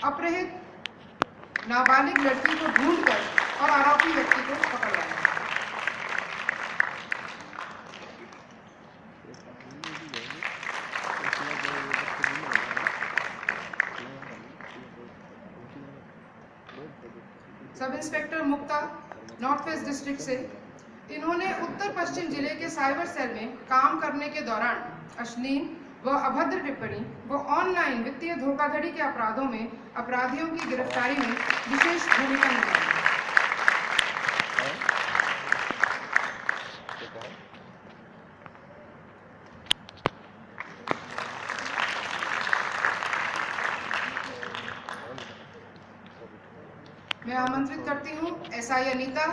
अपहृत नाबालिग लड़की को ढूंढकर और आरोपी व्यक्ति को पकड़वाया। सब इंस्पेक्टर मुक्ता, नॉर्थ वेस्ट डिस्ट्रिक्ट से, इन्होंने उत्तर पश्चिम जिले के साइबर सेल में काम करने के दौरान अश्लील व अभद्र टिप्पणी व ऑनलाइन वित्तीय धोखाधड़ी के अपराधों में अपराधियों की गिरफ्तारी में विशेष भूमिका निभाई। मैं आमंत्रित करती हूँ एसआई अनीता,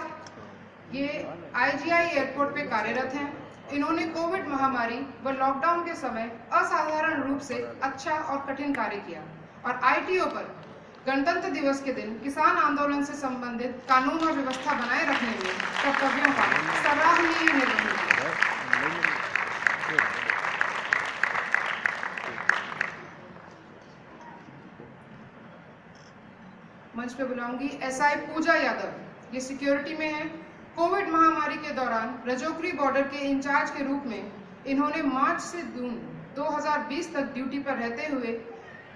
ये आईजीआई एयरपोर्ट पे कार्यरत हैं। इन्होंने कोविड महामारी व लॉकडाउन के समय असाधारण रूप से अच्छा और कठिन कार्य किया और आईटीओ पर गणतंत्र दिवस के दिन किसान आंदोलन से संबंधित कानून और व्यवस्था बनाए रखने में कर्तव्यों का सराहनीय निर्वहन किया। मंच पे बुलाऊंगी एसआई पूजा यादव, ये सिक्योरिटी में है। कोविड महामारी के दौरान रजौकरी बॉर्डर के इंचार्ज के रूप में इन्होंने मार्च से जून 2020 तक ड्यूटी पर रहते हुए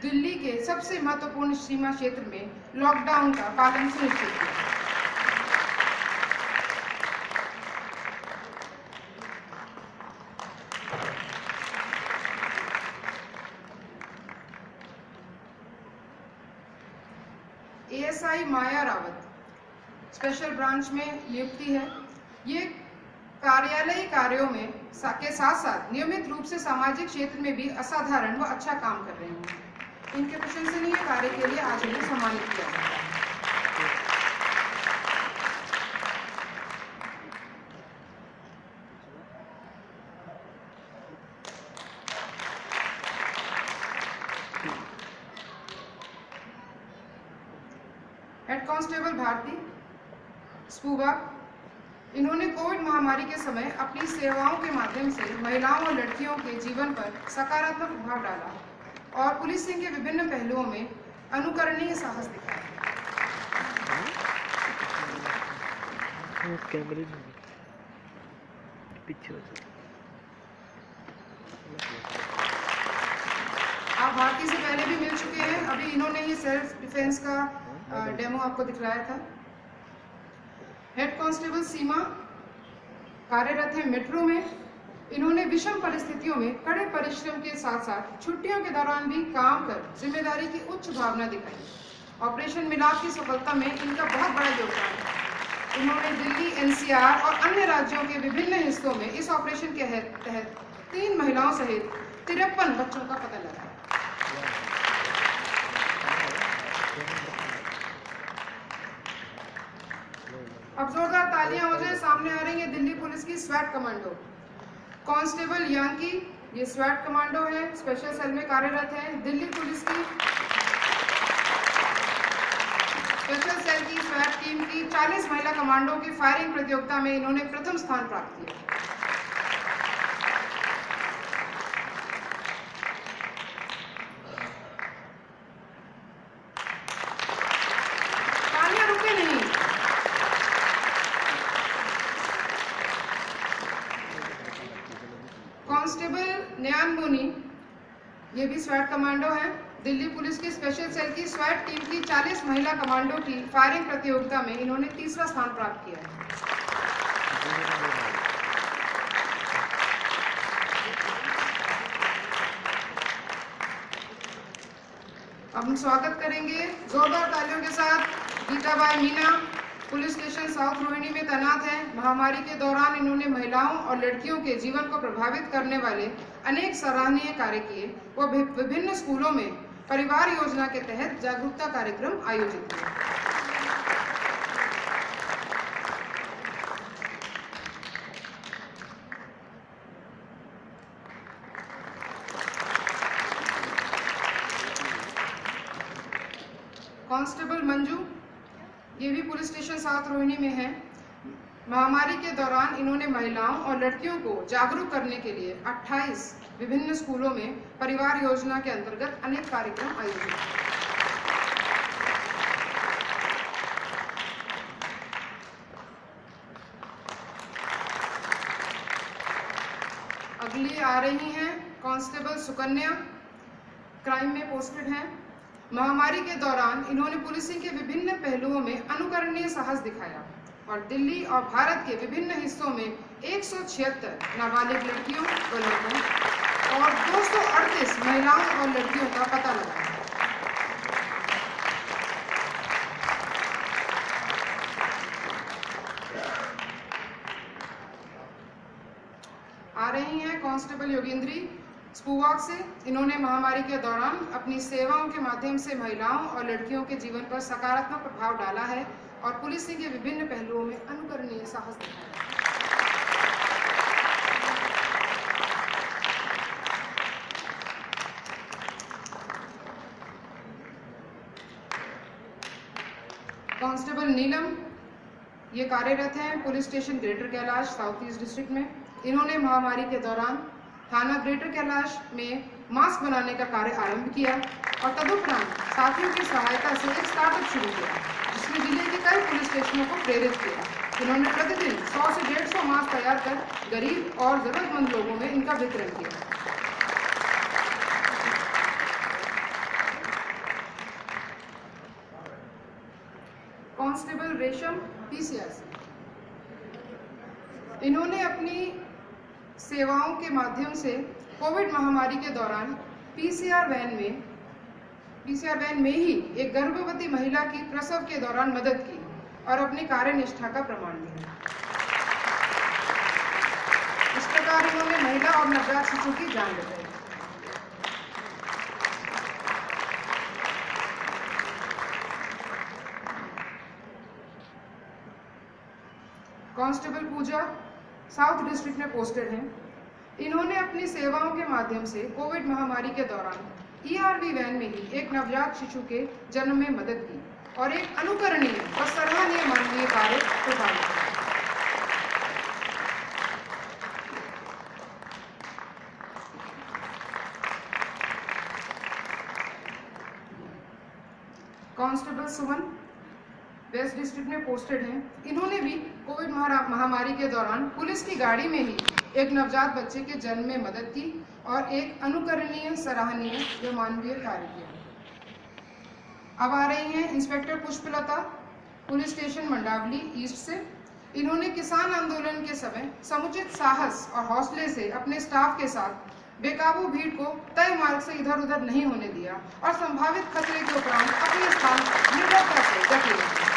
दिल्ली के सबसे महत्वपूर्ण सीमा क्षेत्र में लॉकडाउन का पालन सुनिश्चित किया। एएसआई माया रावत, स्पेशल ब्रांच में नियुक्ति है। ये कार्यालयी कार्यों में के साथ साथ नियमित रूप से सामाजिक क्षेत्र में भी असाधारण व अच्छा काम कर रहे हैं। इनके प्रशंसनीय कार्य के लिए आज इन्हें सम्मानित किया जाता है। हेड कांस्टेबल भारती स्पूबा, इन्होंने कोविड महामारी के समय अपनी सेवाओं के माध्यम से महिलाओं और लड़कियों के जीवन पर सकारात्मक प्रभाव डाला और पुलिसिंग के विभिन्न पहलुओं में अनुकरणीय साहस दिखाया। आप भारती से पहले भी मिल चुके हैं, अभी इन्होंने ये सेल्फ डिफेंस का डेमो आपको दिखलाया था। हेड कांस्टेबल सीमा कार्यरत है मेट्रो में। इन्होंने विषम परिस्थितियों में कड़े परिश्रम के साथ साथ छुट्टियों के दौरान भी काम कर जिम्मेदारी की उच्च भावना दिखाई। ऑपरेशन मिलाप की सफलता में इनका बहुत बड़ा योगदान है। इन्होंने दिल्ली, एनसीआर और अन्य राज्यों के विभिन्न हिस्सों में इस ऑपरेशन के तहत 3 महिलाओं सहित 53 बच्चों का पता लगाया। अब जोरदार तालियां हो जाए। सामने आ रही है दिल्ली पुलिस की स्वैट कमांडो कांस्टेबल यांकी, ये स्वैट कमांडो है, स्पेशल सेल में कार्यरत है। दिल्ली पुलिस की स्पेशल सेल की स्वैट टीम की 40 महिला कमांडो की फायरिंग प्रतियोगिता में इन्होंने प्रथम स्थान प्राप्त किया। कांस्टेबल न्यानमुनी, ये भी स्वैट कमांडो है। दिल्ली पुलिस की स्पेशल सेल की स्वैट टीम की 40 महिला कमांडो की फायरिंग प्रतियोगिता में इन्होंने तीसरा स्थान प्राप्त किया है। अब हम स्वागत करेंगे जोरदार तालियों के साथ Geetabai Meena, police station south Rohini में तैनात है। महामारी के दौरान इन्होंने महिलाओं और लड़कियों के जीवन को प्रभावित करने वाले अनेक सराहनीय कार्य किए। वो विभिन्न स्कूलों में परिवार योजना के तहत जागरूकता कार्यक्रम आयोजित किए। कांस्टेबल मंजू, ये भी पुलिस स्टेशन साउथ रोहिणी में है। महामारी के दौरान इन्होंने महिलाओं और लड़कियों को जागरूक करने के लिए 28 विभिन्न स्कूलों में परिवार योजना के अंतर्गत अनेक कार्यक्रम आयोजित किए। लिए आ रही हैं कांस्टेबल सुकन्या, क्राइम में पोस्टेड हैं। महामारी के दौरान इन्होंने पुलिसिंग के विभिन्न पहलुओं में अनुकरणीय साहस दिखाया और दिल्ली और भारत के विभिन्न हिस्सों में 176 नाबालिग लड़कियों व लड़कों और 238 महिलाओं और लड़कियों का पता लगाया। आ रही हैं कांस्टेबल योगेंद्री स्पूवाक से। इन्होंने महामारी के दौरान अपनी सेवाओं के माध्यम से महिलाओं और लड़कियों के जीवन पर सकारात्मक प्रभाव डाला है और पुलिसिंग के विभिन्न पहलुओं में अनुकरणीय साहस दिखाया। कांस्टेबल नीलम, ये कार्यरत हैं police station greater Kailash south east district में। इन्होंने महामारी के दौरान थाना ग्रेटर कैलाश में मास्क बनाने का कार्य आरंभ किया और तदुपरांत साथियों की सहायता से एक स्टार्टअप शुरू किया जिसने जिले के कई पुलिस स्टेशनों को प्रेरित किया। इन्होंने प्रतिदिन 100 से 150 मास्क तैयार कर गरीब और जरूरतमंद लोगों में इनका वितरण किया। कांस्टेबल रेशम पीसीआर से। इन्होंने अपनी सेवाओं के माध्यम से कोविड महामारी के दौरान पीसीआर वैन में ही एक गर्भवती महिला की प्रसव के दौरान मदद की और अपनी कार्यनिष्ठा का प्रमाण दिया। इस प्रकार इन्होंने महिला और नवजात शिशु की जान बचाई। कांस्टेबल पूजा साउथ डिस्ट्रिक्ट में पोस्टेड हैं। इन्होंने अपनी सेवाओं के माध्यम से कोविड महामारी के दौरान ईआरवी वैन में ही एक नवजात शिशु के जन्म में मदद की और एक अनुकरणीय और सराहनीय मानवीय कार्य प्रभावित किया। कांस्टेबल सुमन वेस्ट डिस्ट्रिक्ट में पोस्टेड हैं। इन्होंने भी कोविड महामारी के दौरान पुलिस की गाड़ी में ही एक नवजात बच्चे के जन्म में मदद की और एक अनुकरणीय, सराहनीय व मानवीय कार्य किया। अब आ रही हैं inspector Pushpalata police station Mandawali east से। इन्होंने किसान आंदोलन के समय समुचित साहस और हौसले से अपने स्टाफ के साथ बेकाबू भीड़ को तय मार्ग से इधर उधर नहीं होने दिया और संभावित खतरे के उपरांत अपने स्थान निर्भरता से जकड़े रखे।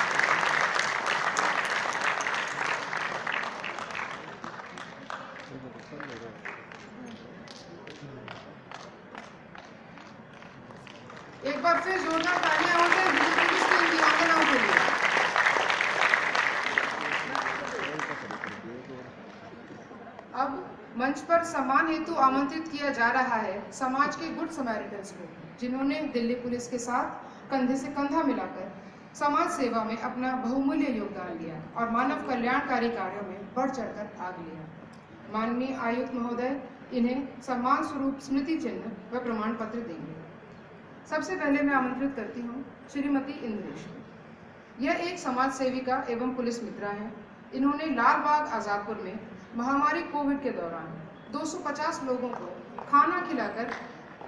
एक बार फिर जोरदार तालियां होते हैं दिल्ली पुलिस के इन वीरांगनाओं के लिए। अब मंच पर सम्मान हेतु आमंत्रित किया जा रहा है समाज के गुड समैरिटन्स को, जिन्होंने दिल्ली पुलिस के साथ कंधे से कंधा मिलाकर समाज सेवा में अपना बहुमूल्य योगदान दिया और मानव कल्याणकारी कार्यों में बढ़ चढ़कर भाग लिया। माननीय आयुक्त महोदय इन्हें सम्मान स्वरूप स्मृति चिन्ह व प्रमाण पत्र देंगे। सबसे पहले मैं आमंत्रित करती हूँ श्रीमती इंद्रेश। यह एक समाज सेविका एवं पुलिस मित्रा है। इन्होंने लाल बाग आजादपुर में महामारी कोविड के दौरान 250 लोगों को खाना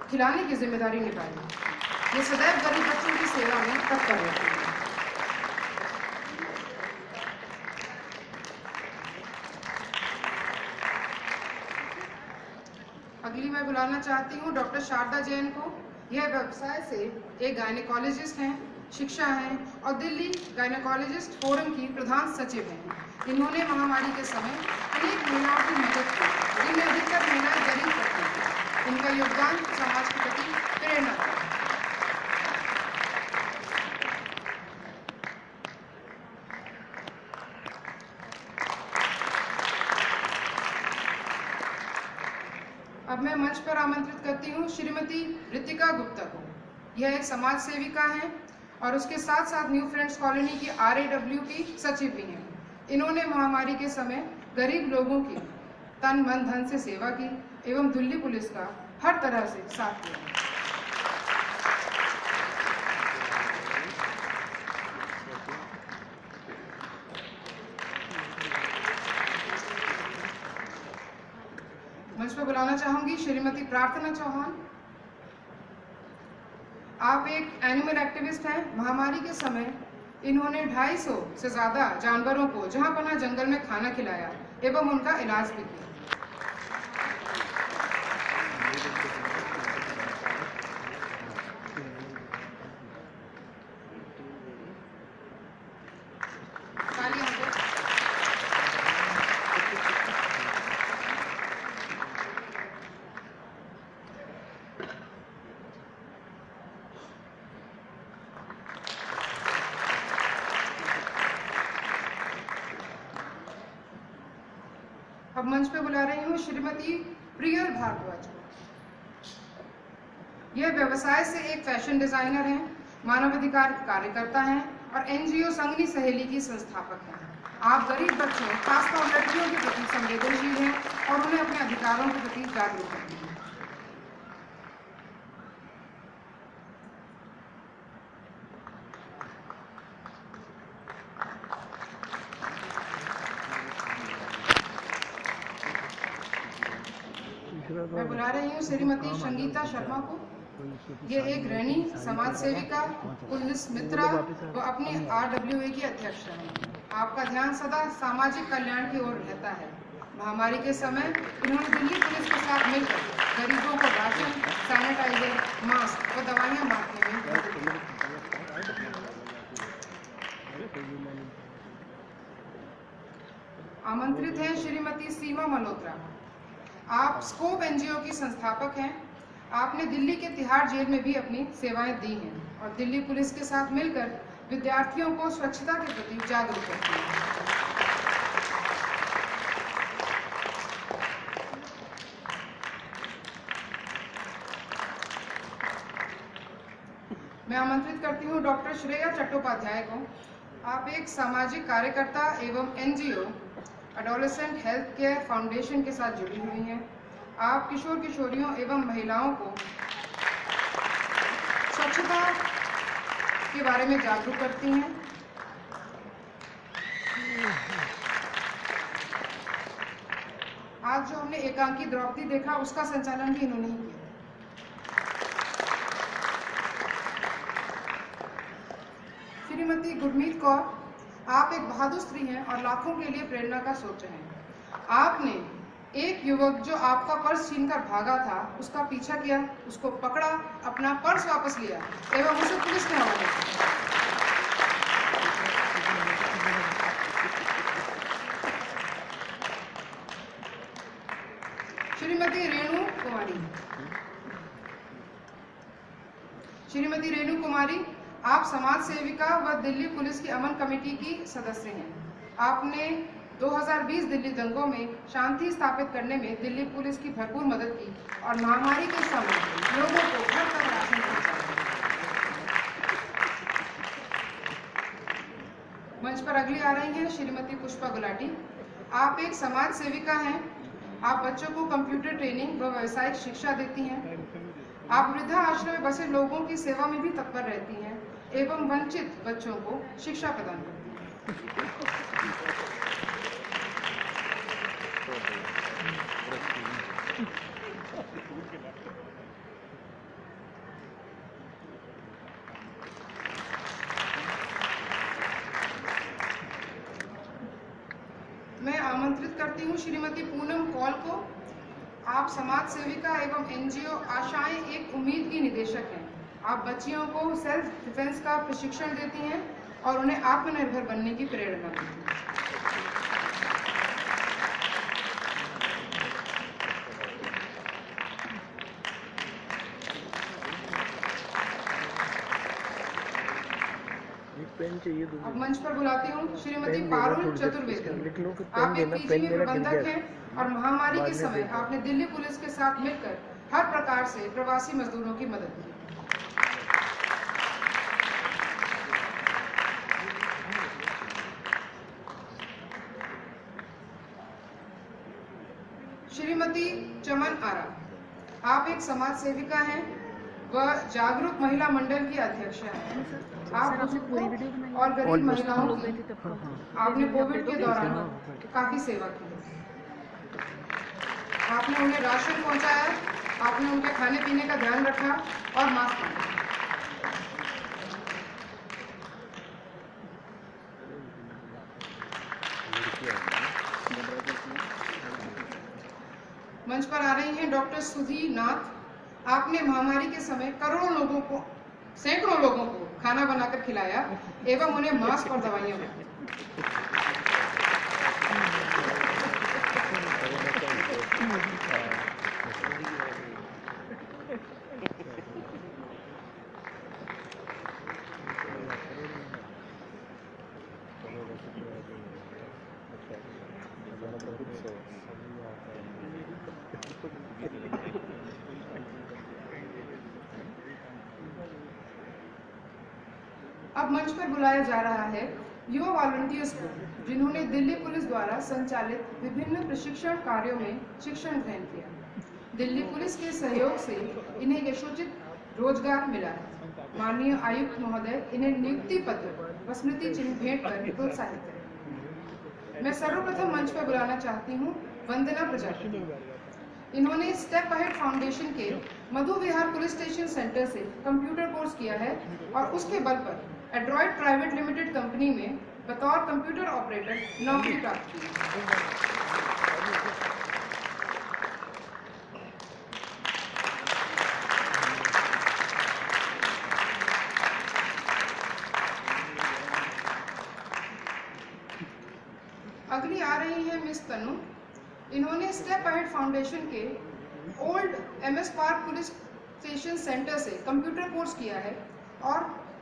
खिलाने की जिम्मेदारी निभाई। ये सदैव गरीब बच्चों की सेवा में तत्पर रहती है। अगली मैं बुलाना चाहती हूँ डॉक्टर शारदा जैन को। यह व्यवसाय से एक गायनेकोलॉजिस्ट हैं, शिक्षा हैं और दिल्ली गायनेकोलॉजिस्ट फोरम की प्रधान सचिव हैं। इन्होंने महामारी के समय अनेक महिलाओं की मदद की, जिनमें अधिकतर महिलाएं गरीब तबके थीं। इनका योगदान समाज के प्रति प्रेरणा था। अब मैं मंच पर आमंत्रित करती हूँ श्रीमती ऋतिका गुप्ता को। यह एक समाज सेविका हैं और उसके साथ साथ न्यू फ्रेंड्स कॉलोनी की RAW की सचिव भी हैं। इन्होंने महामारी के समय गरीब लोगों की तन मन धन से सेवा की एवं दिल्ली पुलिस का हर तरह से साथ दिया। मंच पर बुलाना चाहूंगी श्रीमती प्रार्थना चौहान। आप एक एनिमल एक्टिविस्ट हैं। महामारी के समय इन्होंने 250 से ज़्यादा जानवरों को जहां पनाह जंगल में खाना खिलाया एवं उनका इलाज भी किया। अब मंच पे बुला रही हूँ श्रीमती प्रियल भारद्वाज को। यह व्यवसाय से एक फैशन डिजाइनर हैं, मानवाधिकार कार्यकर्ता हैं और एनजीओ संगनी सहेली की संस्थापक हैं। आप गरीब बच्चों, खासतौर लड़कियों के प्रति संवेदनशील हैं और उन्हें अपने अधिकारों के प्रति जागरूक करते हैं। मैं बुला रही हूँ श्रीमती संगीता शर्मा को। ये एक गृहिणी, समाज सेविका, पुलिस मित्रा व अपनी RWA की अध्यक्ष है। आपका ध्यान सदा सामाजिक कल्याण की ओर रहता है। महामारी के समय उन्होंने दिल्ली पुलिस के साथ मिलकर गरीबों को राशन, सैनिटाइजर, मास्क व दवाइयां बांटने में मदद की। आमंत्रित हैं श्रीमती सीमा मल्होत्रा। आप स्कोप एनजीओ की संस्थापक हैं। आपने दिल्ली के तिहाड़ जेल में भी अपनी सेवाएं दी हैं और दिल्ली पुलिस के साथ मिलकर विद्यार्थियों को स्वच्छता के प्रति जागरूक करती हैं। मैं आमंत्रित करती हूँ डॉक्टर श्रेया चट्टोपाध्याय को। आप एक सामाजिक कार्यकर्ता एवं NGO adolescent health care foundation के साथ जुड़ी हुई हैं। आप किशोर किशोरियों एवं महिलाओं को स्वच्छता के बारे में जागरूक करती हैं। आज जो हमने एकांकी द्रौपदी देखा, उसका संचालन भी इन्होंने ही किया। श्रीमती गुरमीत कौर, आप एक बहादुर स्त्री हैं और लाखों के लिए प्रेरणा का स्रोत हैं। आपने एक युवक जो आपका पर्स छीनकर भागा था, उसका पीछा किया, उसको पकड़ा, अपना पर्स वापस लिया एवं उसे पुलिस के हवाले किया। श्रीमती रेणु कुमारी, आप समाज सेविका व दिल्ली पुलिस की अमन कमेटी की सदस्य हैं। आपने 2020 दिल्ली दंगों में शांति स्थापित करने में दिल्ली पुलिस की भरपूर मदद की और महामारी के समय लोगों को घर तक राशन पहुंचाया। मंच पर अगली आ रही हैं श्रीमती पुष्पा गुलाटी। आप एक समाज सेविका हैं। आप बच्चों को कंप्यूटर ट्रेनिंग व व्यावसायिक शिक्षा देती हैं। आप वृद्धा आश्रम में बसे लोगों की सेवा में भी तत्पर रहती हैं एवं वंचित बच्चों को शिक्षा प्रदान करती हैं। मैं आमंत्रित करती हूँ श्रीमती पूनम कौल को। आप समाज सेविका एवं एनजीओ आशाएं एक उम्मीद की निदेशक हैं। आप बच्चियों को सेल्फ डिफेंस का प्रशिक्षण देती हैं और उन्हें आत्मनिर्भर बनने की प्रेरणा देती हैं। अब मंच पर बुलाती हूँ श्रीमती पारुल चतुर्वेदी। आप एक पीजी में प्रबंधक हैं और महामारी के समय आपने दिल्ली पुलिस के साथ मिलकर हर प्रकार से प्रवासी मजदूरों की मदद की। श्रीमती चमन आरा, आप एक समाज सेविका हैं व जागरूक महिला मंडल की अध्यक्ष हैं। आप बुजुर्गों और गरीब महिलाओं की आपने कोविड के दौरान काफी सेवा की है। आपने उन्हें राशन पहुंचाया, आपने उनके खाने पीने का ध्यान रखा और मास्क पहना। मंच पर आ रही हैं डॉक्टर सुधी नाथ। आपने महामारी के समय सैकड़ों लोगों को खाना बनाकर खिलाया एवं उन्हें मास्क और दवाइयां दी। अब मंच पर बुलाया जा रहा है युवा वॉलंटियर्स को, जिन्होंने दिल्ली पुलिस द्वारा संचालित विभिन्न प्रशिक्षण कार्यों में शिक्षण ग्रहण किया। दिल्ली पुलिस के सहयोग से इन्हें यशोचित रोजगार मिला है। माननीय आयुक्त महोदय इन्हें नियुक्ति पत्र व स्मृति चिन्ह भेंट कर प्रोत्साहित करें। मैं सर्वप्रथम मंच पर बुलाना चाहती हूँ वंदना प्रजापति। इन्होंने स्टेप अहेड फाउंडेशन के मधु विहार पुलिस स्टेशन सेंटर से कंप्यूटर कोर्स किया है और उसके बल पर एड्रॉइड प्राइवेट लिमिटेड कंपनी में बतौर कंप्यूटर ऑपरेटर नौकरी प्राप्त की। अगली आ रही है मिस तनु। इन्होंने स्टेप अहेड फाउंडेशन के old MS park police station centre से कंप्यूटर कोर्स किया है और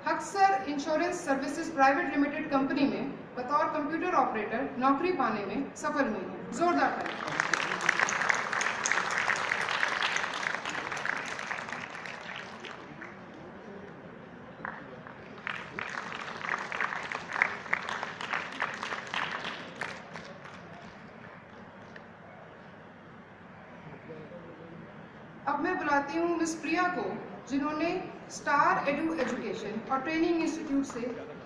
Haksar insurance services private limited company में बतौर कंप्यूटर ऑपरेटर नौकरी पाने में सफल हुई है। जोरदार ताली। अब मैं बुलाती हूँ मिस प्रिया को, जिन्होंने स्टार एजुकेशन और ट्रेनिंग इंस्टीट्यूट से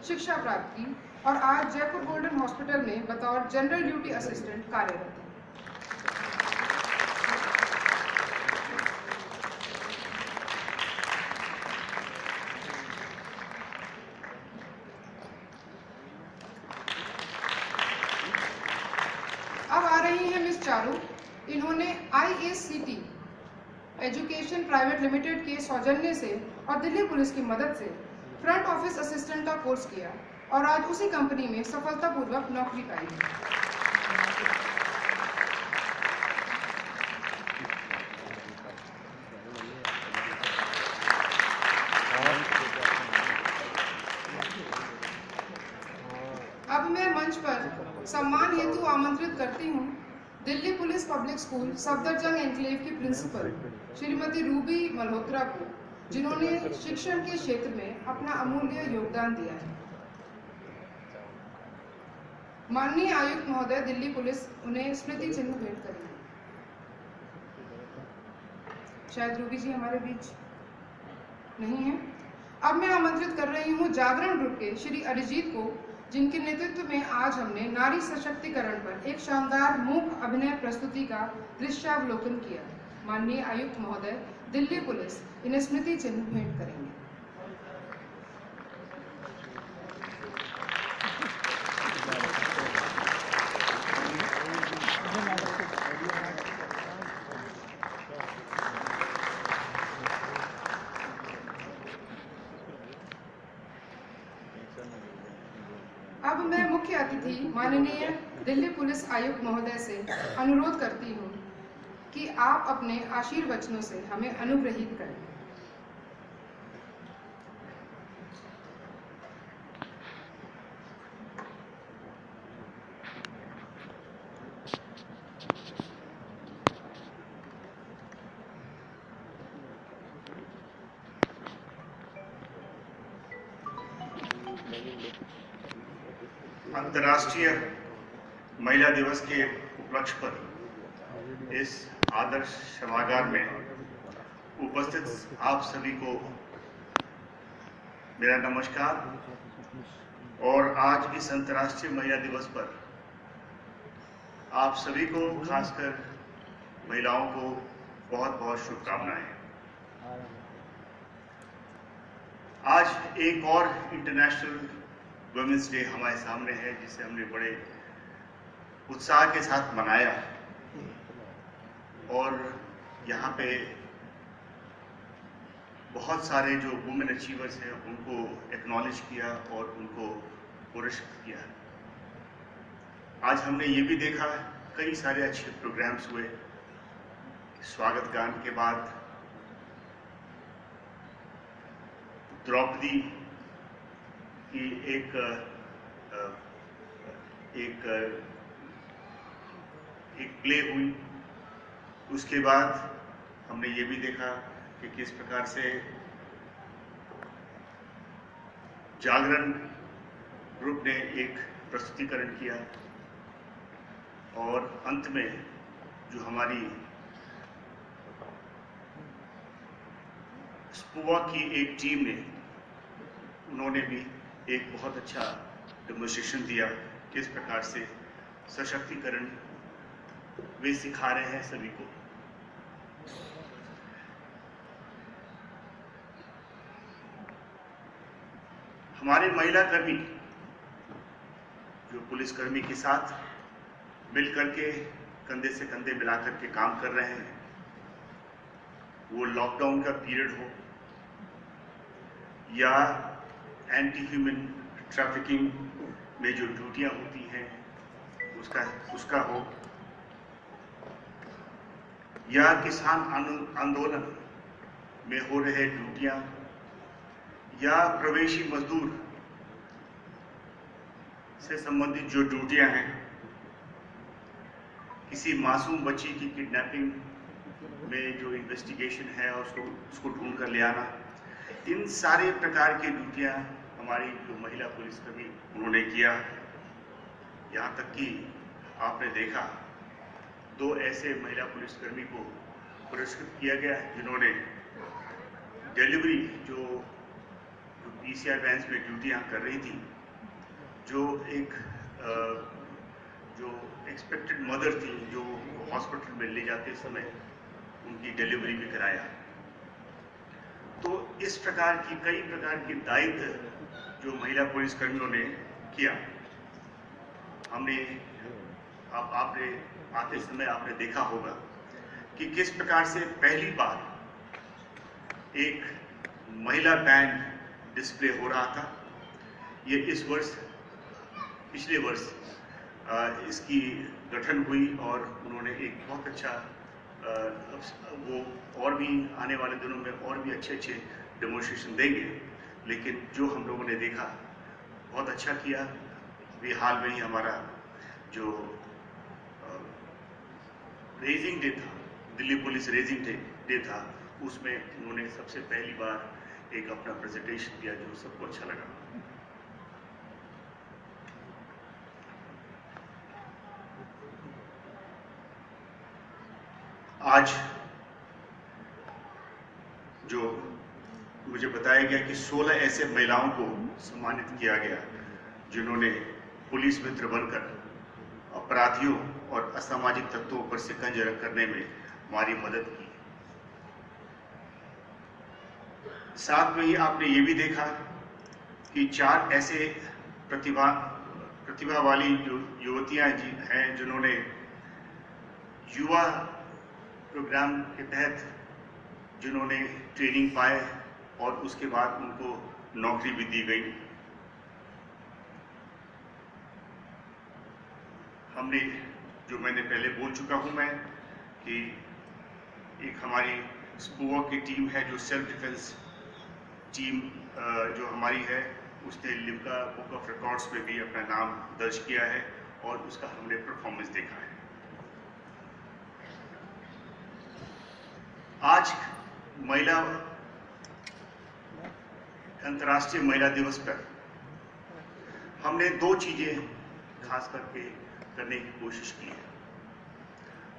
शिक्षा प्राप्त की और आज जयपुर गोल्डन हॉस्पिटल में बतौर जनरल ड्यूटी असिस्टेंट कार्यरत है। अब आ रही है मिस चारू। इन्होंने IACT एजुकेशन प्राइवेट लिमिटेड के सौजन्य से और दिल्ली पुलिस की मदद से फ्रंट ऑफिस असिस्टेंट का कोर्स किया और आज उसी कंपनी में सफलतापूर्वक नौकरी पाई है। अब मैं मंच पर सम्मान हेतु आमंत्रित करती हूँ Delhi police public school Safdarjung enclave की प्रिंसिपल श्रीमती रूबी मल्होत्रा को, जिन्होंने शिक्षण के क्षेत्र में अपना अमूल्य योगदान दिया है। माननीय आयुक्त महोदय दिल्ली पुलिस उन्हें स्मृति चिन्ह भेंट करेंगे। शायद रूबी जी हमारे बीच नहीं है। अब मैं आमंत्रित कर रही हूँ जागरण ग्रुप के श्री अरिजीत को, जिनके नेतृत्व में आज हमने नारी सशक्तिकरण पर एक शानदार मूक अभिनय प्रस्तुति का दृश्यावलोकन किया। माननीय आयुक्त महोदय दिल्ली पुलिस इन्हें स्मृति चिन्ह भेंट करेंगे। अब मैं मुख्य अतिथि माननीय दिल्ली पुलिस आयुक्त महोदय से अनुरोध करती हूँ कि आप अपने आशीर्वचनों से हमें अनुग्रहित करें। अंतर्राष्ट्रीय महिला दिवस के उपलक्ष्य पर इस आदर्श सभागार में उपस्थित आप सभी को मेरा नमस्कार। और आज इस अंतर्राष्ट्रीय महिला दिवस पर आप सभी को, खासकर महिलाओं को बहुत बहुत शुभकामनाएं। आज एक और इंटरनेशनल वुमेन्स डे हमारे सामने है, जिसे हमने बड़े उत्साह के साथ मनाया और यहाँ पे बहुत सारे जो वुमेन अचीवर्स हैं उनको एक्नॉलेज किया और उनको पुरस्कृत किया। आज हमने ये भी देखा कई सारे अच्छे प्रोग्राम्स हुए। स्वागत गान के बाद द्रौपदी की एक प्ले हुई। उसके बाद हमने ये भी देखा कि किस प्रकार से जागरण ग्रुप ने एक प्रस्तुतिकरण किया और अंत में जो हमारी स्पुआ की एक टीम ने, उन्होंने भी एक बहुत अच्छा डेमोन्स्ट्रेशन दिया किस प्रकार से सशक्तिकरण वे सिखा रहे हैं सभी को। हमारे महिला कर्मी जो पुलिसकर्मी के साथ मिलकर के कंधे से कंधे मिलाकर के काम कर रहे हैं, वो लॉकडाउन का पीरियड हो या एंटी ह्यूमन ट्रैफिकिंग में जो ड्यूटियां होती हैं उसका हो, या किसान आंदोलन में हो रहे ड्यूटियां, या प्रवासी मजदूर से संबंधित जो ड्यूटियां हैं, किसी मासूम बच्ची की किडनैपिंग में जो इन्वेस्टिगेशन है और उसको ढूंढ कर ले आना, इन सारे प्रकार की ड्यूटियां हमारी जो महिला पुलिसकर्मी उन्होंने किया। यहाँ तक कि आपने देखा 2 ऐसे महिला पुलिसकर्मी को पुरस्कृत किया गया जिन्होंने डिलीवरी जो पीसीआर वैन्स में ड्यूटियां कर रही थी, जो एक जो एक्सपेक्टेड मदर थी, जो हॉस्पिटल में ले जाते समय उनकी डिलीवरी भी कराया। तो इस प्रकार की कई प्रकार के दायित्व जो महिला पुलिसकर्मियों ने किया, हमने आपने आते समय आपने देखा होगा कि किस प्रकार से पहली बार एक महिला बैंड डिस्प्ले हो रहा था। ये इस वर्ष, पिछले वर्ष इसकी गठन हुई और उन्होंने एक बहुत अच्छा वो और भी आने वाले दिनों में और भी अच्छे डेमोन्स्ट्रेशन देंगे। लेकिन जो हम लोगों ने देखा बहुत अच्छा किया। अभी हाल में ही हमारा जो रेजिंग डे था, दिल्ली पुलिस रेजिंग डे था, उसमें उन्होंने सबसे पहली बार एक अपना प्रेजेंटेशन दिया जो सबको अच्छा लगा। आज जो मुझे बताया गया कि 16 ऐसे महिलाओं को सम्मानित किया गया जिन्होंने पुलिस मित्र बनकर अपराधियों और असामाजिक तत्वों पर शिकंजा करने में हमारी मदद की। साथ में ही आपने ये भी देखा कि 4 ऐसे प्रतिभा वाली जो युवतियां हैं जिन्होंने युवा प्रोग्राम के तहत जिन्होंने ट्रेनिंग पाए और उसके बाद उनको नौकरी भी दी गई। हमने जो मैंने पहले बोल चुका हूं मैं कि एक हमारी स्पुआ की टीम है जो सेल्फ डिफेंस टीम जो हमारी है, उसने लिम्का बुक ऑफ रिकॉर्ड्स में भी अपना नाम दर्ज किया है और उसका हमने परफॉर्मेंस देखा है। आज अंतर्राष्ट्रीय महिला दिवस पर हमने 2 चीजें खास करके करने की कोशिश की है।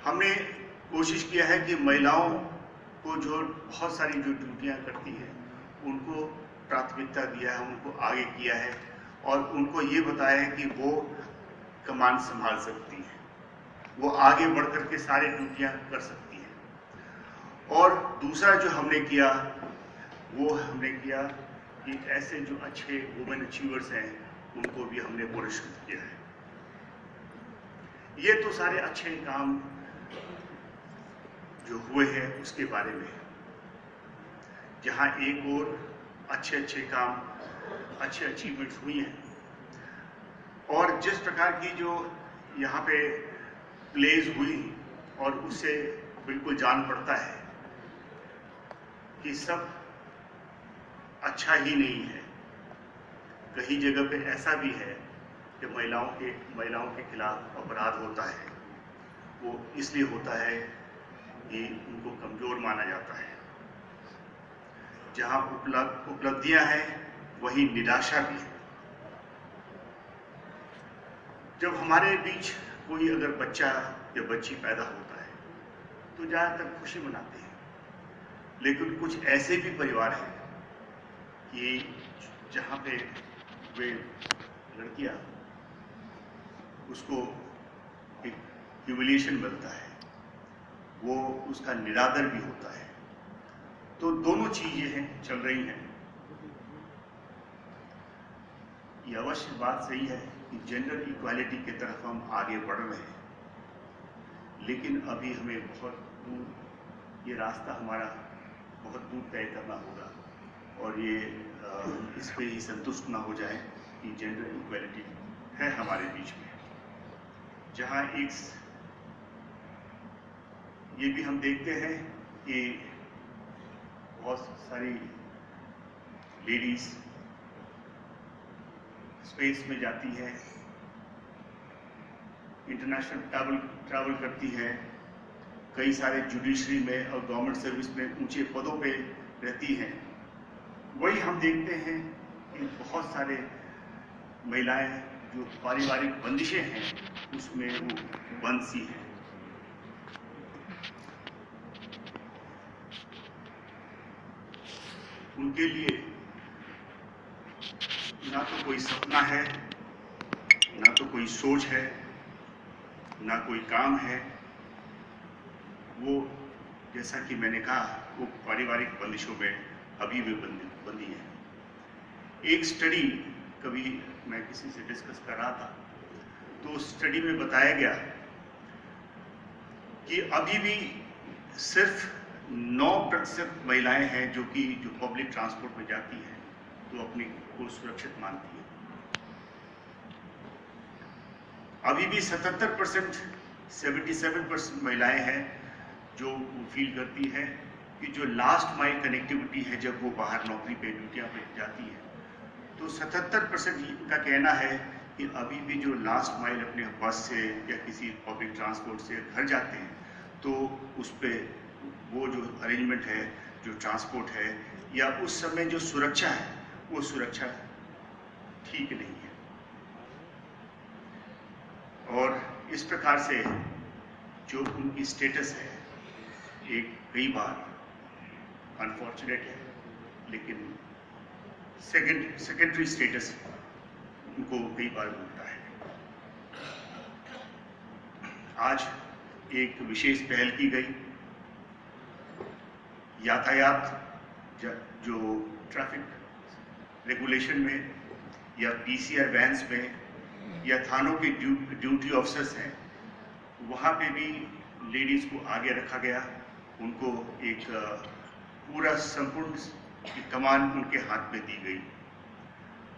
हमने कोशिश किया है कि महिलाओं को जो बहुत सारी जो ड्यूटियां करती है उनको प्राथमिकता दिया है, उनको आगे किया है और उनको ये बताया है कि वो कमान संभाल सकती हैं। वो आगे बढ़ करके सारी ड्यूटियां कर सकती है। और दूसरा जो हमने किया वो हमने किया कि ऐसे जो अच्छे वुमेन अचीवर्स हैं उनको भी हमने पुरस्कृत किया है। ये तो सारे अच्छे काम जो हुए हैं उसके बारे में, जहां एक और अच्छे काम, अच्छे अचीवमेंट्स हुई हैं। और जिस प्रकार की जो यहाँ पे प्लेज हुई और उससे बिल्कुल जान पड़ता है कि सब अच्छा ही नहीं है। कई जगह पे ऐसा भी है कि महिलाओं के खिलाफ अपराध होता है। वो इसलिए होता है कि उनको कमजोर माना जाता है। जहां उपलब्धियां हैं वहीं निराशा भी है। जब हमारे बीच कोई अगर बच्चा या बच्ची पैदा होता है तो ज़्यादातर खुशी मनाते हैं, लेकिन कुछ ऐसे भी परिवार हैं कि जहाँ पे वे लड़कियाँ उसको एक ह्यूमिलिएशन मिलता है, वो उसका निरादर भी होता है। तो दोनों चीजें हैं, चल रही हैं। ये अवश्य बात सही है कि जेंडर इक्वालिटी की तरफ हम आगे बढ़ रहे हैं, लेकिन अभी हमें बहुत दूर, ये रास्ता हमारा बहुत दूर तय करना होगा। और ये इस पे ही संतुष्ट ना हो जाए कि जेंडर इक्वालिटी है हमारे बीच में। जहाँ ये भी हम देखते हैं कि बहुत सारी लेडीज स्पेस में जाती है, इंटरनेशनल ट्रैवल करती है, कई सारे जुडिशरी में और गवर्नमेंट सर्विस में ऊंचे पदों पे रहती हैं। वही हम देखते हैं कि बहुत सारे महिलाएं जो पारिवारिक बंदिशें हैं उसमें वो बंद सी हैं। उनके लिए ना तो कोई सपना है, ना तो कोई सोच है, ना कोई काम है। वो जैसा कि मैंने कहा, वो पारिवारिक बंदिशों में अभी भी बंदी है। एक स्टडी कभी मैं किसी से डिस्कस कर रहा था, तो स्टडी में बताया गया कि अभी भी सिर्फ 9% महिलाएं हैं जो पब्लिक ट्रांसपोर्ट में जाती हैं तो अपने को सुरक्षित मानती है। अभी भी 77% महिलाएं हैं जो फील करती है कि जो लास्ट माइल कनेक्टिविटी है, जब वो बाहर नौकरी पे ड्यूटियां पे जाती है, तो 77% का कहना है कि अभी भी जो लास्ट माइल अपने बस से या किसी पब्लिक ट्रांसपोर्ट से घर जाते हैं, तो उस पे वो जो अरेंजमेंट है, जो ट्रांसपोर्ट है या उस समय जो सुरक्षा है, वो सुरक्षा ठीक नहीं है। और इस प्रकार से जो उनकी स्टेटस है, एक कई बार अनफॉर्चुनेट है, लेकिन सेकेंडरी स्टेटस उनको कई बार मिलता है। आज एक विशेष पहल की गई, यातायात जो ट्रैफिक रेगुलेशन में या पीसीआर वैन्स में या थानों के ड्यूटी ऑफिसर्स हैं, वहाँ पे भी लेडीज को आगे रखा गया। उनको एक पूरा संपूर्ण कमान उनके हाथ में दी गई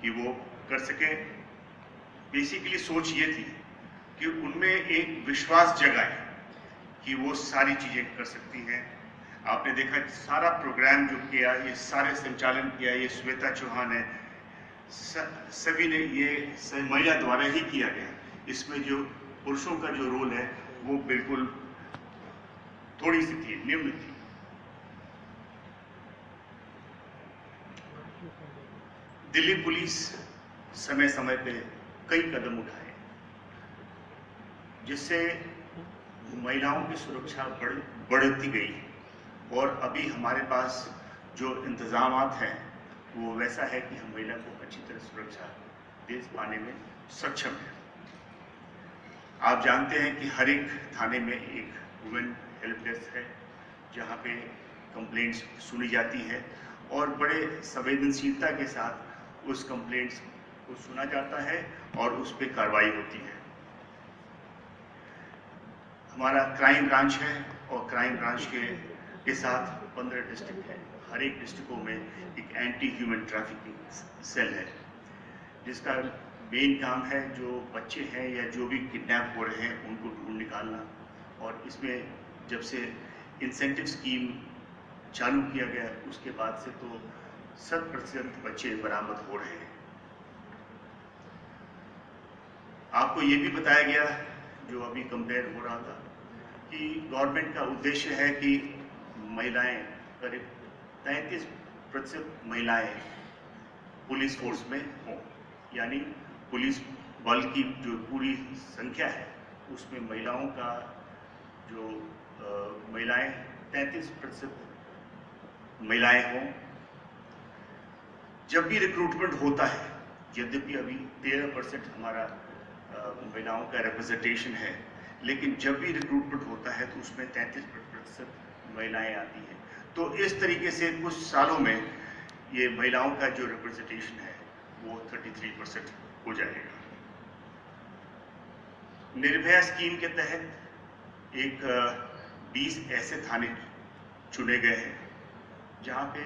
कि वो कर सके। बेसिकली सोच ये थी कि उनमें एक विश्वास जगाए कि वो सारी चीजें कर सकती हैं। आपने देखा सारा प्रोग्राम जो किया, ये सारे संचालन किया, ये श्वेता चौहान है, सभी ने ये महिला द्वारा ही किया गया। इसमें जो पुरुषों का जो रोल है वो बिल्कुल थोड़ी सी थी, निम्न थी। दिल्ली पुलिस समय समय पे कई कदम उठाए जिससे महिलाओं की सुरक्षा बढ़ती गई, और अभी हमारे पास जो इंतजामात हैं वो वैसा है कि हम महिला को अच्छी तरह सुरक्षा दे पाने में सक्षम हैं। आप जानते हैं कि हर एक थाने में एक वुमेन हेल्प डेस्क है जहां पे कंप्लेंट्स सुनी जाती है और बड़े संवेदनशीलता के साथ उस कंप्लेंट्स को सुना जाता है और उस पर कार्रवाई होती है। हमारा क्राइम ब्रांच है और क्राइम ब्रांच के साथ 15 डिस्ट्रिक्ट है। हर एक डिस्ट्रिक्टों में एक एंटी ह्यूमन ट्रैफिकिंग सेल है जिसका मेन काम है जो बच्चे हैं या जो भी किडनैप हो रहे हैं उनको ढूंढ निकालना। और इसमें जब से इंसेंटिव स्कीम चालू किया गया उसके बाद से तो 100% बच्चे बरामद हो रहे हैं। आपको ये भी बताया गया जो अभी कंपेयर हो रहा था कि गवर्नमेंट का उद्देश्य है कि महिलाएं करीब 33% महिलाएं पुलिस फोर्स में हों, यानी पुलिस बल की जो पूरी संख्या है उसमें महिलाओं का जो महिलाएं 33% महिलाएं हों। जब भी रिक्रूटमेंट होता है, यद्यपि अभी 13% हमारा महिलाओं का रिप्रेजेंटेशन है, लेकिन जब भी रिक्रूटमेंट होता है तो उसमें 33% महिलाएं आती हैं। तो इस तरीके से कुछ सालों में ये महिलाओं का जो रिप्रेजेंटेशन है वो 33% हो जाएगा। निर्भया स्कीम के तहत एक 20 ऐसे थाने चुने गए हैं जहां पे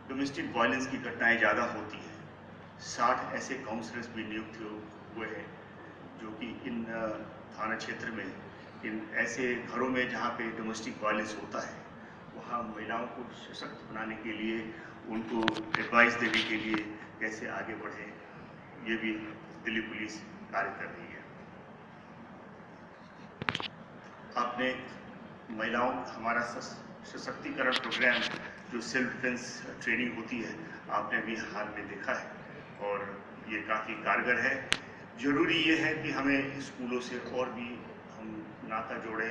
डोमेस्टिक वायलेंस की घटनाएं ज़्यादा होती हैं। 60 ऐसे काउंसलर्स भी नियुक्त हुए हैं जो कि इन थाना क्षेत्र में इन ऐसे घरों में जहां पे डोमेस्टिक वायलेंस होता है वहां महिलाओं को सशक्त बनाने के लिए, उनको एडवाइस देने के लिए कैसे आगे बढ़े, ये भी दिल्ली पुलिस कार्य कर रही है। आपने महिलाओं हमारा सशक्तिकरण प्रोग्राम जो सेल्फ डिफेंस ट्रेनिंग होती है आपने अभी हाल में देखा है और ये काफ़ी कारगर है। जरूरी ये है कि हमें स्कूलों से और भी हम नाता जोड़े,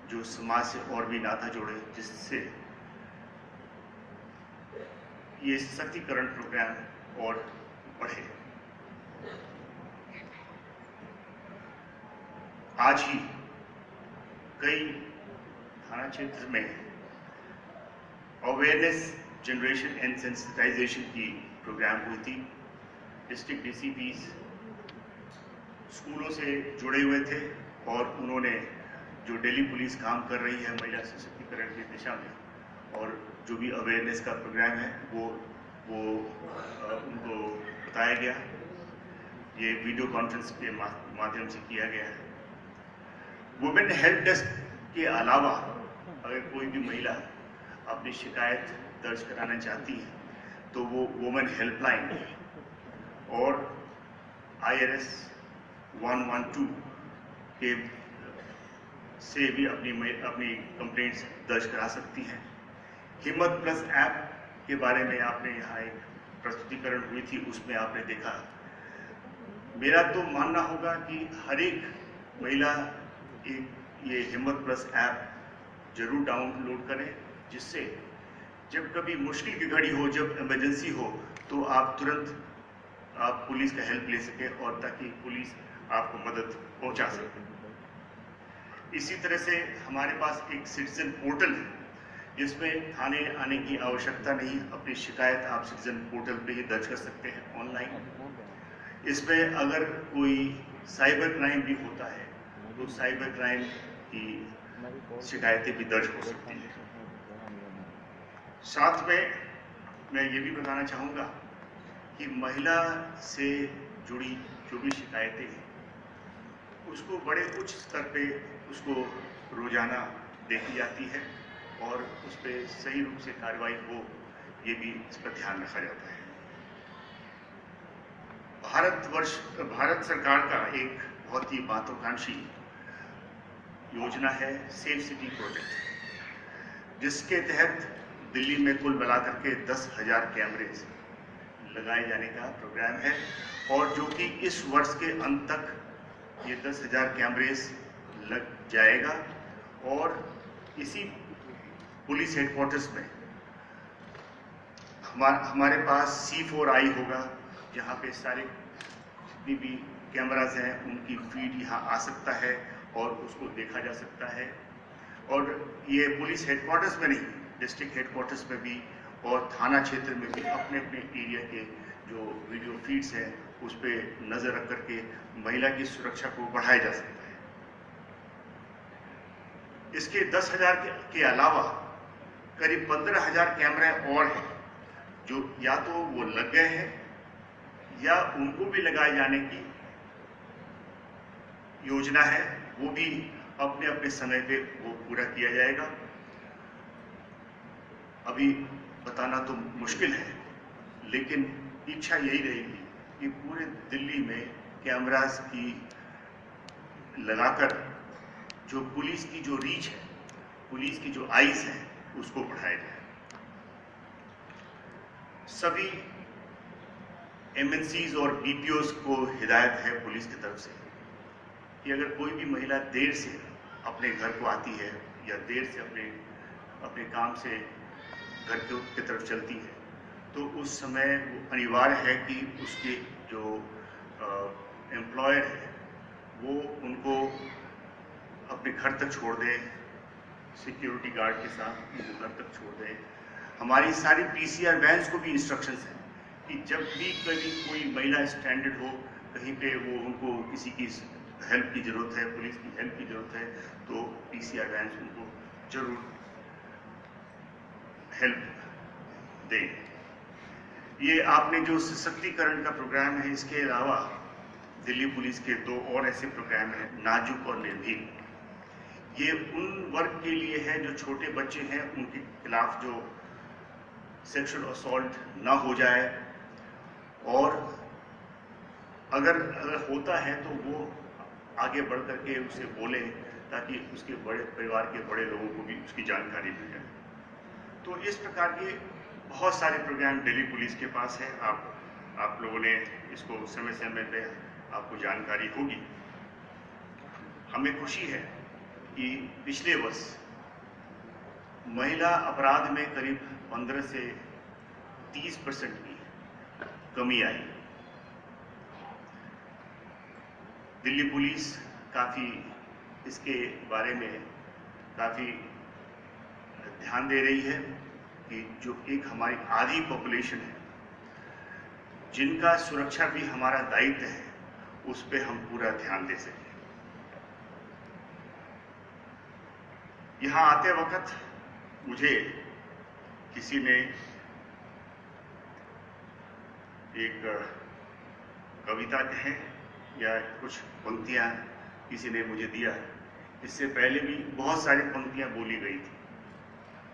जो समाज से और भी नाता जोड़े, जिससे ये सशक्तिकरण प्रोग्राम और बढ़े। आज ही कई थाना क्षेत्र में अवेयरनेस जनरेशन एंड सेंसिटाइजेशन की प्रोग्राम हुई थी। डिस्ट्रिक्ट डीसीपीज स्कूलों से जुड़े हुए थे और उन्होंने जो दिल्ली पुलिस काम कर रही है महिला सशक्तिकरण की दिशा में और जो भी अवेयरनेस का प्रोग्राम है वो उनको बताया गया। ये वीडियो कॉन्फ्रेंस के माध्यम से किया गया है। वुमेन हेल्प डेस्क के अलावा अगर कोई भी महिला अपनी शिकायत दर्ज कराना चाहती है तो वो वुमेन हेल्पलाइन और IRS 112 के से भी अपनी कंप्लेंट्स दर्ज करा सकती हैं। हिम्मत प्लस ऐप के बारे में आपने यहाँ एक प्रस्तुतिकरण हुई थी, उसमें आपने देखा। मेरा तो मानना होगा कि हर एक महिला ये हिम्मत प्लस ऐप जरूर डाउनलोड करें, जिससे जब कभी मुश्किल की घड़ी हो, जब इमरजेंसी हो, तो आप तुरंत पुलिस का हेल्प ले सके और ताकि पुलिस आपको मदद पहुंचा सके। इसी तरह से हमारे पास एक सिटीजन पोर्टल है जिसमें थाने आने की आवश्यकता नहीं, अपनी शिकायत आप सिटीजन पोर्टल पे ही दर्ज कर सकते हैं ऑनलाइन। इसमें अगर कोई साइबर क्राइम भी होता है तो साइबर क्राइम की शिकायतें भी दर्ज हो सकती हैं। साथ में मैं ये भी बताना चाहूँगा कि महिला से जुड़ी जो भी शिकायतें हैं उसको बड़े उच्च स्तर पे उसको रोजाना देखी जाती है और उस पर सही रूप से कार्रवाई हो, ये भी इस पर ध्यान रखा जाता है। भारत सरकार का एक बहुत ही महत्वाकांक्षी योजना है सेफ सिटी प्रोजेक्ट, जिसके तहत दिल्ली में कुल मिलाकर के 10,000 कैमरे लगाए जाने का प्रोग्राम है और जो कि इस वर्ष के अंत तक ये 10,000 कैमरेस लग जाएगा और इसी पुलिस हेडक्वार्टर्स में हमारे पास C4I होगा, जहाँ पे सारे जितनी भी कैमराज हैं उनकी फीड यहाँ आ सकता है और उसको देखा जा सकता है। और ये पुलिस हेडक्वार्टर्स में नहीं, डिस्ट्रिक्ट हेडक्वार्टर्स में भी और थाना क्षेत्र में भी अपने अपने एरिया के जो वीडियो फीड्स हैं उस पर नज़र रख करके महिला की सुरक्षा को बढ़ाया जा सकता है। इसके 10,000 के अलावा करीब 15,000 कैमरे और हैं जो या तो वो लग गए हैं या उनको भी लगाए जाने की योजना है, वो भी अपने अपने समय पे वो पूरा किया जाएगा। अभी बताना तो मुश्किल है, लेकिन इच्छा यही रहेगी कि पूरे दिल्ली में कैमरास की लगाकर जो पुलिस की जो रीच है, पुलिस की जो आइज है, उसको बढ़ाया जाए। सभी एमएनसीज और बीपीओज को हिदायत है पुलिस की तरफ से कि अगर कोई भी महिला देर से अपने घर को आती है या देर से अपने काम से घर की तरफ चलती है तो उस समय वो अनिवार्य है कि उसके जो एम्प्लॉयर है वो उनको अपने घर तक छोड़ दे, सिक्योरिटी गार्ड के साथ उनको घर तक छोड़ दे। हमारी सारी पीसीआर वैन्स को भी इंस्ट्रक्शंस हैं कि जब भी कभी कोई महिला स्ट्रैंडेड हो कहीं पे, वो उनको किसी की हेल्प की ज़रूरत है, पुलिस की हेल्प की ज़रूरत है, तो पीसीआर वैन्स उनको जरूर हेल्प दें। ये आपने जो सशक्तिकरण का प्रोग्राम है, इसके अलावा दिल्ली पुलिस के 2 और ऐसे प्रोग्राम हैं, नाजुक और निर्भीक। ये उन वर्ग के लिए है जो छोटे बच्चे हैं, उनके खिलाफ जो सेक्सुअल असॉल्ट ना हो जाए, और अगर होता है तो वो आगे बढ़ करके उसे बोले ताकि उसके बड़े परिवार के बड़े लोगों को भी उसकी जानकारी मिल जाए। तो इस प्रकार के बहुत सारे प्रोग्राम दिल्ली पुलिस के पास है। आप लोगों ने इसको समय समय पे आपको जानकारी होगी। हमें खुशी है कि पिछले वर्ष महिला अपराध में करीब 15 से 30% की कमी आई। दिल्ली पुलिस काफ़ी इसके बारे में काफ़ी ध्यान दे रही है कि जो एक हमारी आधी पॉपुलेशन है जिनका सुरक्षा भी हमारा दायित्व है, उस पे हम पूरा ध्यान दे सकें। यहाँ आते वक्त मुझे किसी ने एक कविता कहें या कुछ पंक्तियाँ किसी ने मुझे दिया। इससे पहले भी बहुत सारी पंक्तियाँ बोली गई थी,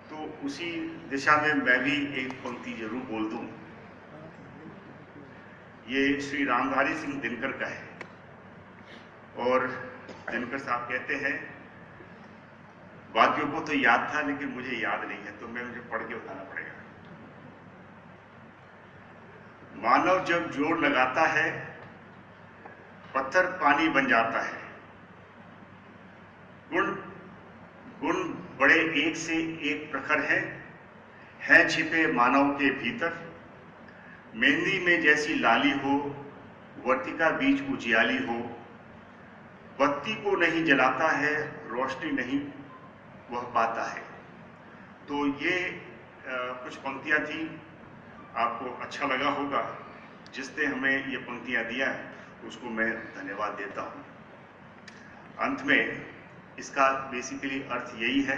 तो उसी दिशा में मैं भी एक पंक्ति जरूर बोल दूं। ये श्री रामधारी सिंह दिनकर का है, और दिनकर साहब कहते हैं, वाक्यों को तो याद था लेकिन मुझे याद नहीं है, तो मुझे पढ़ के बताना पड़ेगा। मानव जब जोर लगाता है पत्थर पानी बन जाता है, गुण बड़े एक से एक प्रखर है छिपे मानव के भीतर। मेहंदी में जैसी लाली हो, वर्तिका बीच उजियाली हो, बत्ती को नहीं जलाता है, रोशनी नहीं वह पाता है। तो ये कुछ पंक्तियां थी, आपको अच्छा लगा होगा। जिसने हमें ये पंक्तियां दिया उसको मैं धन्यवाद देता हूँ। अंत में इसका बेसिकली अर्थ यही है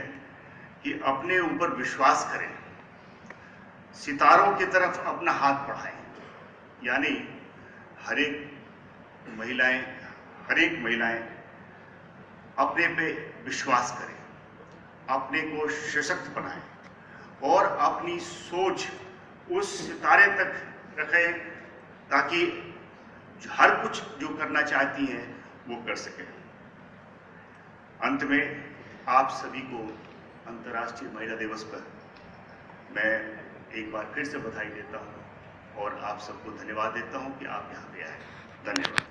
कि अपने ऊपर विश्वास करें, सितारों की तरफ अपना हाथ बढ़ाएं, यानी हर एक महिलाएं अपने पे विश्वास करें, अपने को सशक्त बनाएं और अपनी सोच उस सितारे तक रखें ताकि हर कुछ जो करना चाहती हैं वो कर सकें। अंत में आप सभी को अंतर्राष्ट्रीय महिला दिवस पर मैं एक बार फिर से बधाई देता हूं और आप सबको धन्यवाद देता हूं कि आप यहाँ पे आए। धन्यवाद।